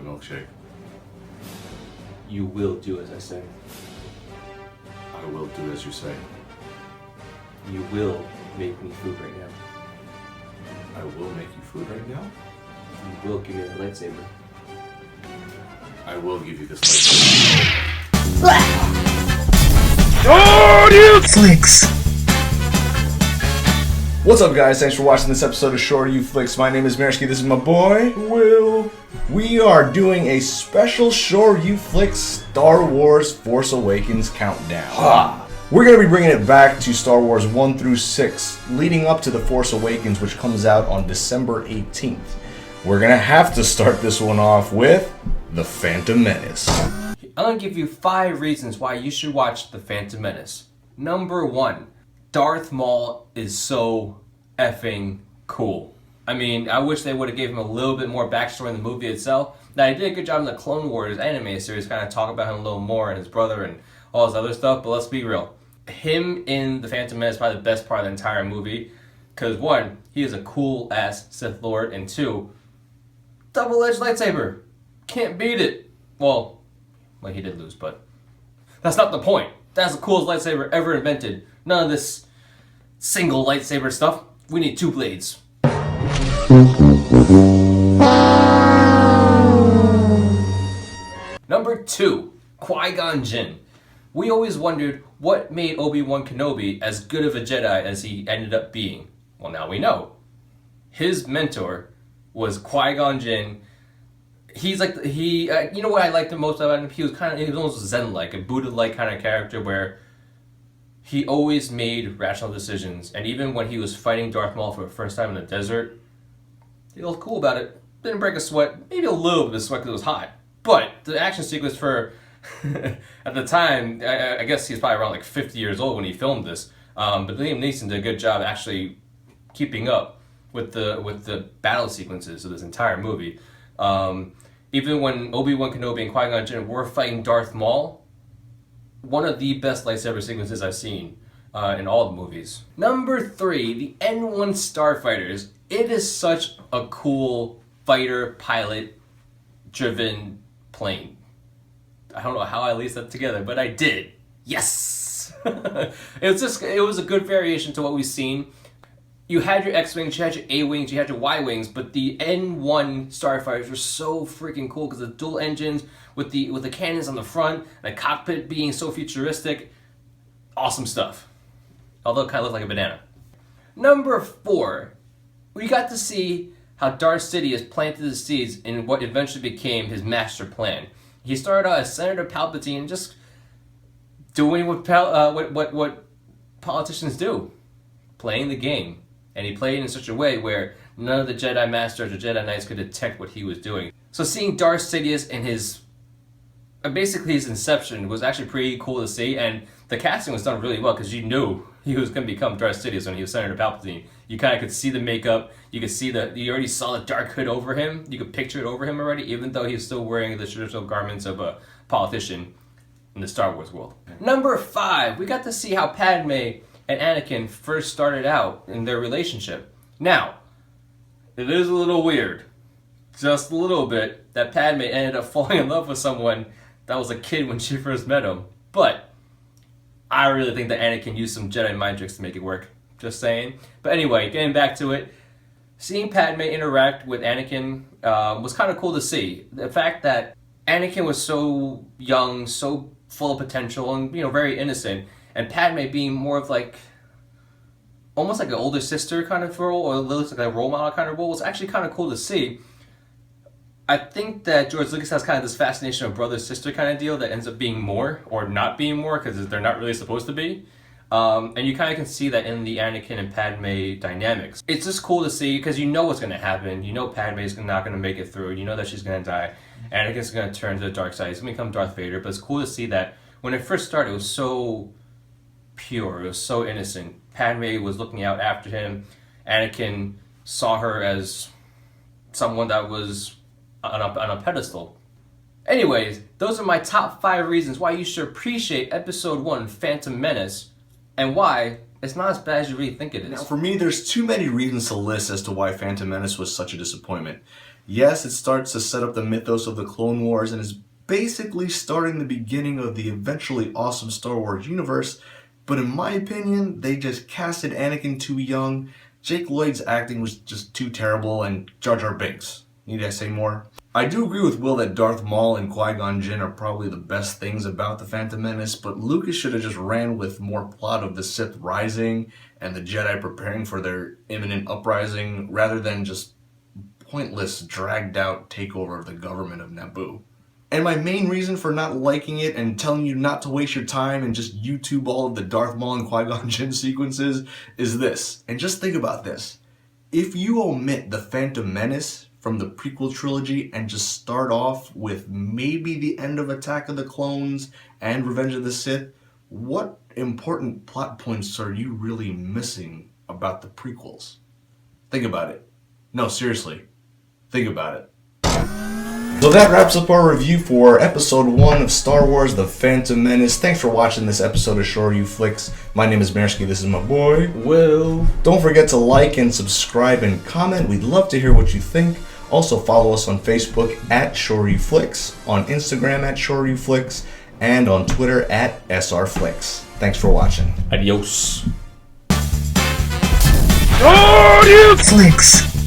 milkshake. You will do as I say. I will do as you say. You will make me food right now. I will make you food right now. You will give me a lightsaber. I will give you this lightsaber. Shoryuflicks! What's up, guys? Thanks for watching this episode of Shoryuflicks. My name is Maersky. This is my boy, Will. We are doing a special Shoryuflicks Star Wars Force Awakens countdown. We're going to be bringing it back to Star Wars 1 through 6, leading up to The Force Awakens, which comes out on December 18th. We're going to have to start this one off with The Phantom Menace. I'm going to give you 5 reasons why you should watch The Phantom Menace. Number 1, Darth Maul is so effing cool. I mean, I wish they would have gave him a little bit more backstory in the movie itself. Now, they did a good job in the Clone Wars anime series, kind of talk about him a little more and his brother and all this other stuff, but let's be real. Him in The Phantom Menace is probably the best part of the entire movie, because 1, he is a cool-ass Sith Lord, and 2, double-edged lightsaber. Can't beat it. Well, he did lose, but that's not the point. That's the coolest lightsaber ever invented. None of this single lightsaber stuff. We need 2 blades. Number 2, Qui-Gon Jinn. We always wondered what made Obi-Wan Kenobi as good of a Jedi as he ended up being. Well, now we know. His mentor was Qui-Gon Jinn. He's like, you know what I liked the most about him? He was almost Zen-like, a Buddha-like kind of character where he always made rational decisions. And even when he was fighting Darth Maul for the first time in the desert, he looked cool about it. Didn't break a sweat. Maybe a little bit of sweat because it was hot. But the action sequence for, at the time, I guess he was probably around like 50 years old when he filmed this. But Liam Neeson did a good job actually keeping up with the battle sequences of this entire movie. Even when Obi-Wan Kenobi and Qui-Gon Jinn were fighting Darth Maul, one of the best lightsaber sequences I've seen in all the movies. Number 3, the N1 Starfighters. It is such a cool fighter pilot driven plane. I don't know how I laced that together, but I did. Yes! It was a good variation to what we've seen. You had your X-Wings, you had your A-Wings, you had your Y-Wings, but the N1 Starfighters were so freaking cool because the dual engines with the cannons on the front, the cockpit being so futuristic. Awesome stuff. Although it kind of looked like a banana. Number 4, we got to see how Darth Sidious planted the seeds in what eventually became his master plan. He started out as Senator Palpatine, just doing what politicians do, playing the game. And he played in such a way where none of the Jedi Masters or Jedi Knights could detect what he was doing. So seeing Darth Sidious and basically his inception was actually pretty cool to see, and the casting was done really well because you knew he was going to become Darth Sidious when he was Senator Palpatine. You kind of could see the makeup, you already saw the dark hood over him, you could picture it over him already, even though he was still wearing the traditional garments of a politician in the Star Wars world. Number 5, we got to see how Padme and Anakin first started out in their relationship. Now, it is a little weird, just a little bit, that Padme ended up falling in love with someone that was a kid when she first met him. But I really think that Anakin used some Jedi mind tricks to make it work. Just saying. But anyway, getting back to it, seeing Padme interact with Anakin was kind of cool to see. The fact that Anakin was so young, so full of potential, and very innocent, and Padme being more of almost like an older sister kind of role, or looks like a role model kind of role, was actually kind of cool to see. I think that George Lucas has kind of this fascination of brother-sister kind of deal that ends up being more, or not being more, because they're not really supposed to be. And you kind of can see that in the Anakin and Padme dynamics. It's just cool to see, because you know what's going to happen. You know Padme is not going to make it through. You know that she's going to die. Anakin's going to turn to the dark side. He's going to become Darth Vader. But it's cool to see that when it first started, it was so pure. It was so innocent. Padme was looking out after him. Anakin saw her as someone that was on a pedestal. Anyways, those are my top 5 reasons why you should appreciate Episode 1, Phantom Menace, and why it's not as bad as you really think it is. Now, for me, there's too many reasons to list as to why Phantom Menace was such a disappointment. Yes, it starts to set up the mythos of the Clone Wars and is basically starting the beginning of the eventually awesome Star Wars universe, but in my opinion, they just casted Anakin too young, Jake Lloyd's acting was just too terrible, and Jar Jar Binks. Need I say more? I do agree with Will that Darth Maul and Qui-Gon Jinn are probably the best things about the Phantom Menace, but Lucas should have just ran with more plot of the Sith rising and the Jedi preparing for their imminent uprising, rather than just pointless, dragged-out takeover of the government of Naboo. And my main reason for not liking it and telling you not to waste your time and just YouTube all of the Darth Maul and Qui-Gon Jinn sequences is this. And just think about this. If you omit the Phantom Menace from the prequel trilogy and just start off with maybe the end of Attack of the Clones and Revenge of the Sith, what important plot points are you really missing about the prequels? Think about it. No, seriously. Think about it. So that wraps up our review for episode 1 of Star Wars The Phantom Menace. Thanks for watching this episode of Shoryuflicks. My name is Maersky, this is my boy, Will. Don't forget to like and subscribe and comment. We'd love to hear what you think. Also follow us on Facebook at Shoryuflicks, on Instagram at Shoryuflicks, and on Twitter at SRFlicks. Thanks for watching. Adios. Shoryuflicks!